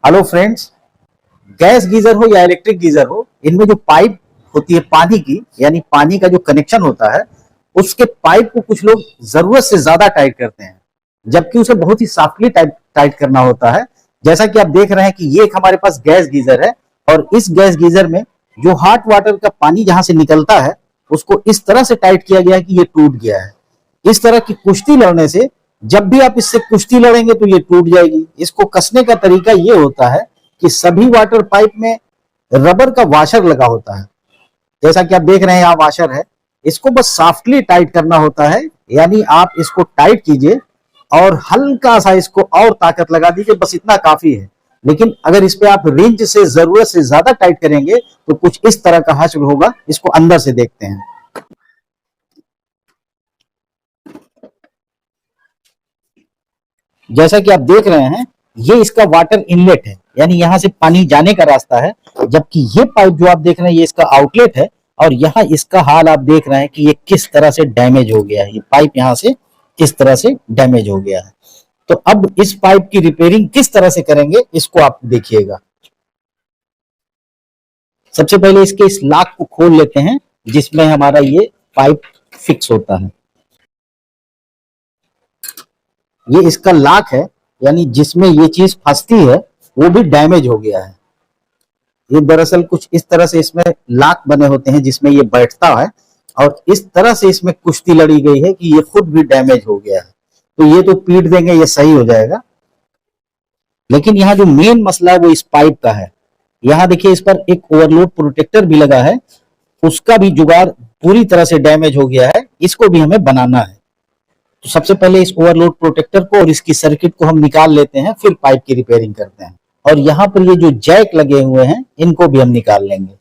Hello friends. Gas geyser हो या electric geyser हो, इनमें जो पाइप होती है पानी की, यानी पानी का जो कनेक्शन होता है, उसके पाइप को कुछ लोग जरूरत से ज्यादा टाइट करते हैं, जबकि उसे बहुत ही सॉफ्टली टाइट टाइट करना होता है। जैसा कि आप देख रहे हैं कि ये एक हमारे पास गैस गीजर है, और इस गैस गीजर में जो हॉट वाटर का पानी जहां से निकलता है, उसको इस तरह से टाइट किया गया है कि ये टूट गया है। इस तरह की कुश्ती लड़ने से, जब भी आप इससे कुश्ती लड़ेंगे तो ये टूट जाएगी। इसको कसने का तरीका ये होता है कि सभी वाटर पाइप में रबर का वाशर लगा होता है। जैसा कि आप देख रहे हैं यहाँ वाशर है, इसको बस सॉफ्टली टाइट करना होता है। यानी आप इसको टाइट कीजिए और हल्का सा इसको और ताकत लगा दीजिए, बस इतना काफी है। लेकिन अगर इस पे आप रिंच से जरूरत से ज्यादा टाइट करेंगे तो कुछ इस तरह का हश्र होगा। इसको अंदर से देखते हैं। जैसा कि आप देख रहे हैं, ये इसका वाटर इनलेट है, यानी यहां से पानी जाने का रास्ता है। जबकि ये पाइप जो आप देख रहे हैं, ये इसका आउटलेट है। और यहाँ इसका हाल आप देख रहे हैं कि ये किस तरह से डैमेज हो गया है। ये पाइप यहाँ से किस तरह से डैमेज हो गया है। तो अब इस पाइप की रिपेयरिंग किस तरह से करेंगे, इसको आप देखिएगा। सबसे पहले इसके इस लॉक को खोल लेते हैं, जिसमें हमारा ये पाइप फिक्स होता है। ये इसका लॉक है, यानी जिसमें ये चीज फंसती है वो भी डैमेज हो गया है। ये दरअसल कुछ इस तरह से इसमें लॉक बने होते हैं जिसमें ये बैठता है, और इस तरह से इसमें कुश्ती लड़ी गई है कि ये खुद भी डैमेज हो गया है। तो ये तो पीट देंगे, ये सही हो जाएगा। लेकिन यहाँ जो मेन मसला है वो इस पाइप का है। यहाँ देखिए, इस पर एक ओवरलोड प्रोटेक्टर भी लगा है, उसका भी जुगाड़ पूरी तरह से डैमेज हो गया है। इसको भी हमें बनाना है। तो सबसे पहले इस ओवरलोड प्रोटेक्टर को और इसकी सर्किट को हम निकाल लेते हैं, फिर पाइप की रिपेयरिंग करते हैं। और यहाँ पर ये जो जैक लगे हुए हैं, इनको भी हम निकाल लेंगे।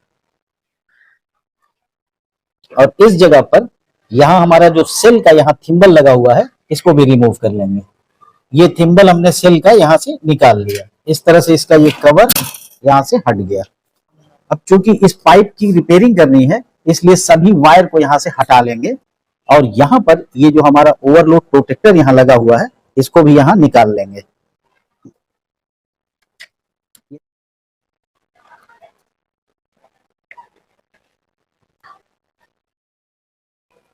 और इस जगह पर यहाँ हमारा जो सेल का यहाँ थिम्बल लगा हुआ है, इसको भी रिमूव कर लेंगे। ये थिम्बल हमने सेल का यहाँ से निकाल लिया। इस तरह से इसका ये कवर यहाँ से हट गया। अब चूंकि इस पाइप की रिपेयरिंग करनी है, इसलिए सभी वायर को यहाँ से हटा लेंगे। और यहाँ पर ये जो हमारा ओवरलोड प्रोटेक्टर यहाँ लगा हुआ है, इसको भी यहाँ निकाल लेंगे।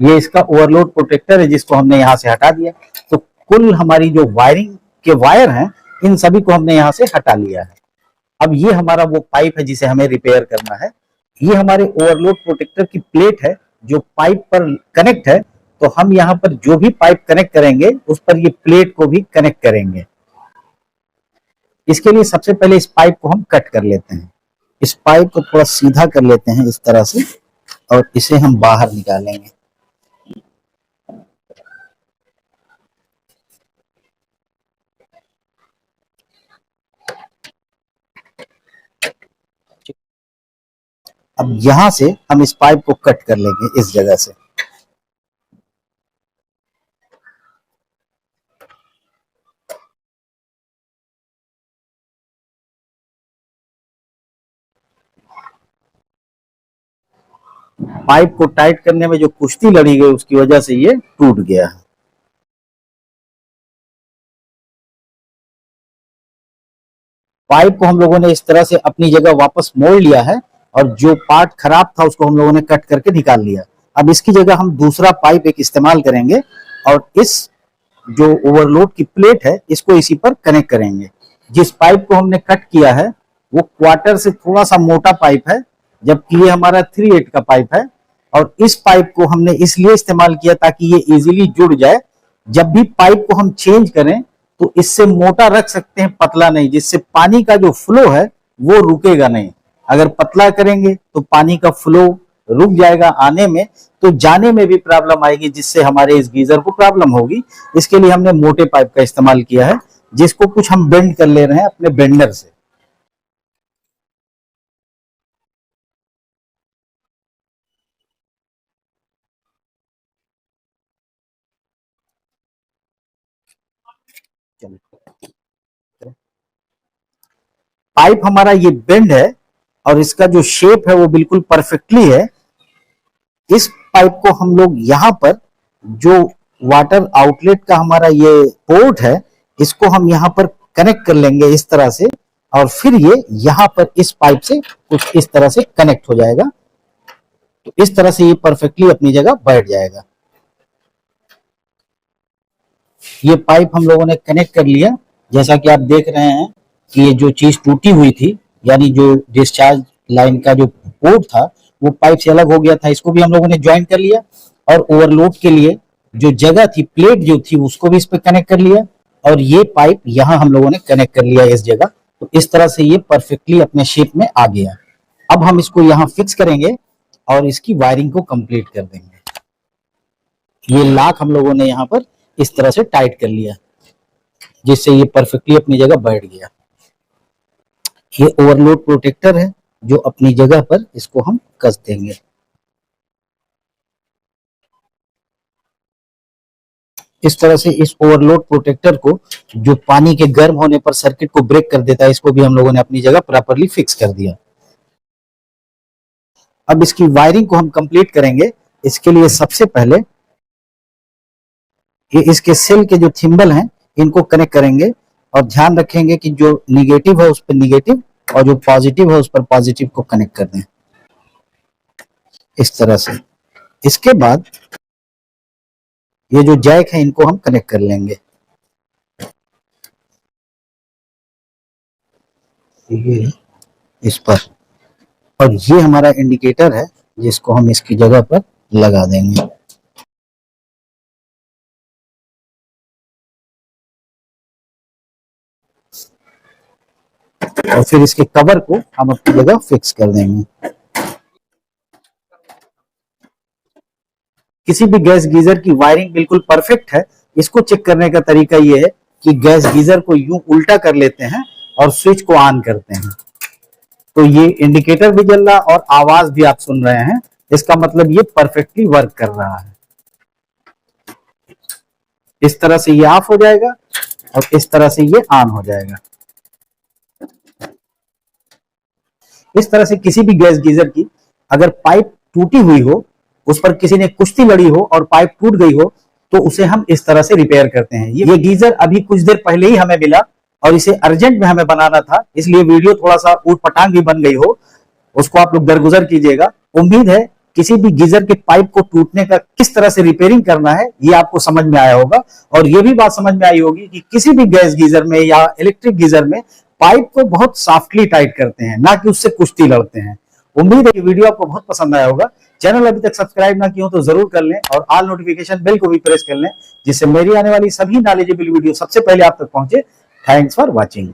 ये इसका ओवरलोड प्रोटेक्टर है, जिसको हमने यहाँ से हटा दिया। तो कुल हमारी जो वायरिंग के वायर हैं, इन सभी को हमने यहाँ से हटा लिया है। अब ये हमारा वो पाइप है जिसे हमें रिपेयर करना है। ये हमारे ओवरलोड प्रोटेक्टर की प्लेट है जो पाइप पर कनेक्ट है। तो हम यहाँ पर जो भी पाइप कनेक्ट करेंगे, उस पर ये प्लेट को भी कनेक्ट करेंगे। इसके लिए सबसे पहले इस पाइप को हम कट कर लेते हैं। इस पाइप को थोड़ा सीधा कर लेते हैं इस तरह से, और इसे हम बाहर निकालेंगे। अब यहां से हम इस पाइप को कट कर लेंगे इस जगह से। पाइप को टाइट करने में जो कुश्ती लड़ी गई, उसकी वजह से ये टूट गया है। पाइप को हम लोगों ने इस तरह से अपनी जगह वापस मोड़ लिया है, और जो पार्ट खराब था उसको हम लोगों ने कट करके निकाल लिया। अब इसकी जगह हम दूसरा पाइप एक इस्तेमाल करेंगे, और इस जो ओवरलोड की प्लेट है, इसको इसी पर कनेक्ट करेंगे। जिस पाइप को हमने कट किया है, वो क्वार्टर से थोड़ा सा मोटा पाइप है, जबकि ये हमारा 3/8 का पाइप है। और इस पाइप को हमने इसलिए इस्तेमाल किया ताकि ये इजीली जुड़ जाए। जब भी पाइप को हम चेंज करें तो इससे मोटा रख सकते हैं, पतला नहीं, जिससे पानी का जो फ्लो है वो रुकेगा नहीं। अगर पतला करेंगे तो पानी का फ्लो रुक जाएगा आने में, तो जाने में भी प्रॉब्लम आएगी, जिससे हमारे इस गीजर को प्रॉब्लम होगी। इसके लिए हमने मोटे पाइप का इस्तेमाल किया है, जिसको कुछ हम बेंड कर ले रहे हैं अपने बेंडर से। पाइप हमारा ये बेंड है, और इसका जो शेप है वो बिल्कुल परफेक्टली है। इस पाइप को हम लोग यहाँ पर जो वाटर आउटलेट का हमारा ये पोर्ट है, इसको हम यहाँ पर कनेक्ट कर लेंगे इस तरह से। और फिर ये यहां पर इस पाइप से कुछ इस तरह से कनेक्ट हो जाएगा। तो इस तरह से ये परफेक्टली अपनी जगह बैठ जाएगा। ये पाइप हम लोगों ने कनेक्ट कर लिया। जैसा कि आप देख रहे हैं कि ये जो चीज टूटी हुई थी, यानी जो डिस्चार्ज लाइन का जो पोर्ट था वो पाइप से अलग हो गया था, इसको भी हम लोगों ने ज्वाइन कर लिया। और ओवरलोड के लिए जो जगह थी, प्लेट जो थी, उसको भी इस पे कनेक्ट कर लिया। और ये पाइप यहां हम लोगों ने कनेक्ट कर लिया इस जगह। तो इस तरह से ये परफेक्टली अपने शेप में आ गया। अब हम इसको यहाँ फिक्स करेंगे और इसकी वायरिंग को कंप्लीट कर देंगे। ये लॉक हम लोगों ने यहाँ पर इस तरह से टाइट कर लिया, जिससे ये परफेक्टली अपनी जगह बैठ गया। ये ओवरलोड प्रोटेक्टर है जो अपनी जगह पर इसको हम कस देंगे। इस तरह से इस ओवरलोड प्रोटेक्टर को, जो पानी के गर्म होने पर सर्किट को ब्रेक कर देता है, इसको भी हम लोगों ने अपनी जगह प्रॉपर्ली फिक्स कर दिया। अब इसकी वायरिंग को हम कंप्लीट करेंगे। इसके लिए सबसे पहले ये इसके सेल के जो थिम्बल हैं इनको कनेक्ट करेंगे और ध्यान रखेंगे कि जो निगेटिव है उस पर निगेटिव और जो पॉजिटिव है उस पर पॉजिटिव को कनेक्ट कर दें इस तरह से। इसके बाद ये जो जैक है इनको हम कनेक्ट कर लेंगे। ये इस पर, और ये हमारा इंडिकेटर है जिसको हम इसकी जगह पर लगा देंगे। और फिर इसके कवर को हम अपनी जगह फिक्स कर देंगे। किसी भी गैस गीजर की वायरिंग बिल्कुल परफेक्ट है। इसको चेक करने का तरीका ये है कि गैस गीजर को यूं उल्टा कर लेते हैं और स्विच को ऑन करते हैं, तो ये इंडिकेटर भी जल रहा और आवाज भी आप सुन रहे हैं। इसका मतलब ये परफेक्टली वर्क कर रहा है। इस तरह से ये ऑफ हो जाएगा और इस तरह से ये ऑन हो जाएगा। इस तरह से किसी भी गैस गीजर की अगर पाइप टूटी हुई हो, उस पर किसी ने कुश्ती लड़ी हो और पाइप टूट गई हो, तो उसे हम इस तरह से रिपेयर करते हैं। ये गीजर अभी कुछ देर पहले ही हमें मिला और इसे अर्जेंट में हमें बनाना था, इसलिए वीडियो थोड़ा सा ऊट पटांग भी बन गई हो, उसको आप लोग दरगुजर कीजिएगा। उम्मीद है किसी भी गीजर के पाइप को टूटने का किस तरह से रिपेयरिंग करना है ये आपको समझ में आया होगा। और ये भी बात समझ में आई होगी कि किसी भी गैस गीजर में या इलेक्ट्रिक गीजर में पाइप को बहुत सॉफ्टली टाइट करते हैं, ना कि उससे कुश्ती लड़ते हैं। उम्मीद है कि वीडियो आपको बहुत पसंद आया होगा। चैनल अभी तक सब्सक्राइब ना किया हो तो जरूर कर लें और ऑल नोटिफिकेशन बेल को भी प्रेस कर लें, जिससे मेरी आने वाली सभी नॉलेजेबल वीडियो सबसे पहले आप तक पहुंचे। Thanks for watching.